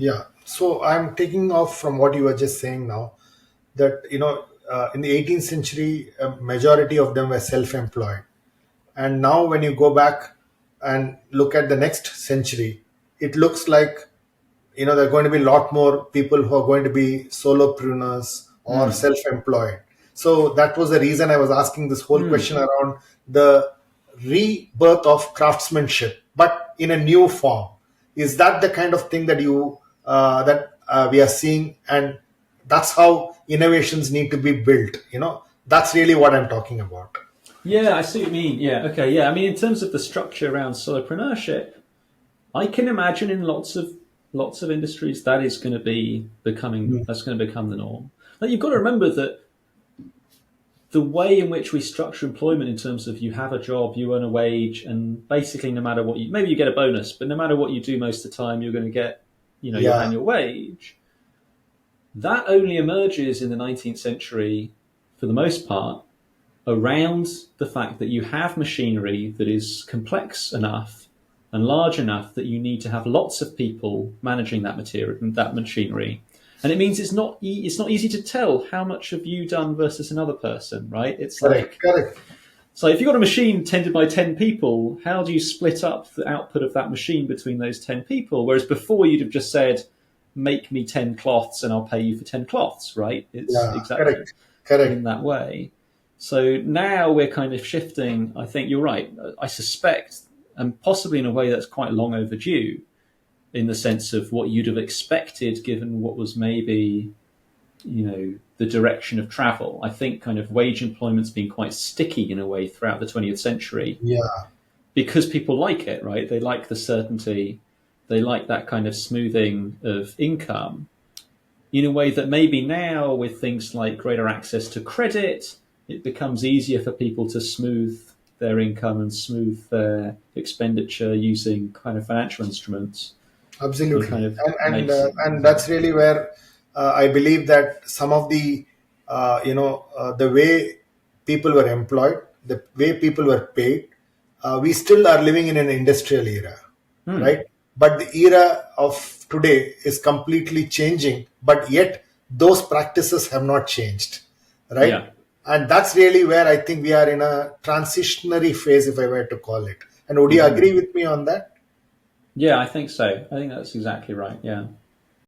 Yeah. So I'm taking off from what you were just saying now that, in the 18th century, a majority of them were self-employed. And now when you go back and look at the next century, it looks like, there are going to be a lot more people who are going to be solopreneurs or Mm. self-employed. So that was the reason I was asking this whole Mm. question around the rebirth of craftsmanship, but in a new form. Is that the kind of thing that we are seeing, and that's how innovations need to be built? That's really what I'm talking about. Yeah, I see what you mean. Yeah, okay, yeah. I mean, in terms of the structure around solopreneurship, I can imagine in lots of industries that is going to be becoming Mm. that's going to become the norm. Like you've got to remember that the way in which we structure employment in terms of you have a job, you earn a wage, and basically no matter what maybe you get a bonus, but no matter what you do most of the time, you're going to get, your Yeah, annual wage. That only emerges in the 19th century, for the most part, around the fact that you have machinery that is complex enough and large enough that you need to have lots of people managing that material, that machinery. And it means it's not easy to tell how much have you done versus another person, right? It's correct, like, correct. so if you've got a machine tended by 10 people, how do you split up the output of that machine between those 10 people? Whereas before you'd have just said, make me 10 cloths and I'll pay you for 10 cloths, right? It's Yeah, exactly correct, correct. in that way. So now we're kind of shifting. I think you're right. I suspect, and possibly in a way that's quite long overdue, in the sense of what you'd have expected given what was maybe, the direction of travel. I think kind of wage employment's been quite sticky in a way throughout the 20th century Yeah, because people like it, right? They like the certainty. They like that kind of smoothing of income in a way that maybe now with things like greater access to credit, it becomes easier for people to smooth their income and smooth their expenditure using kind of financial instruments. It kind absolutely. of And makes it. and that's really where I believe that some of the way people were employed, the way people were paid, we still are living in an industrial era, Hmm. right? But the era of today is completely changing, but yet those practices have not changed, right? Yeah. And that's really where I think we are in a transitionary phase, if I were to call it. And would you Hmm. agree with me on that? Yeah, I think so. I think that's exactly right. Yeah.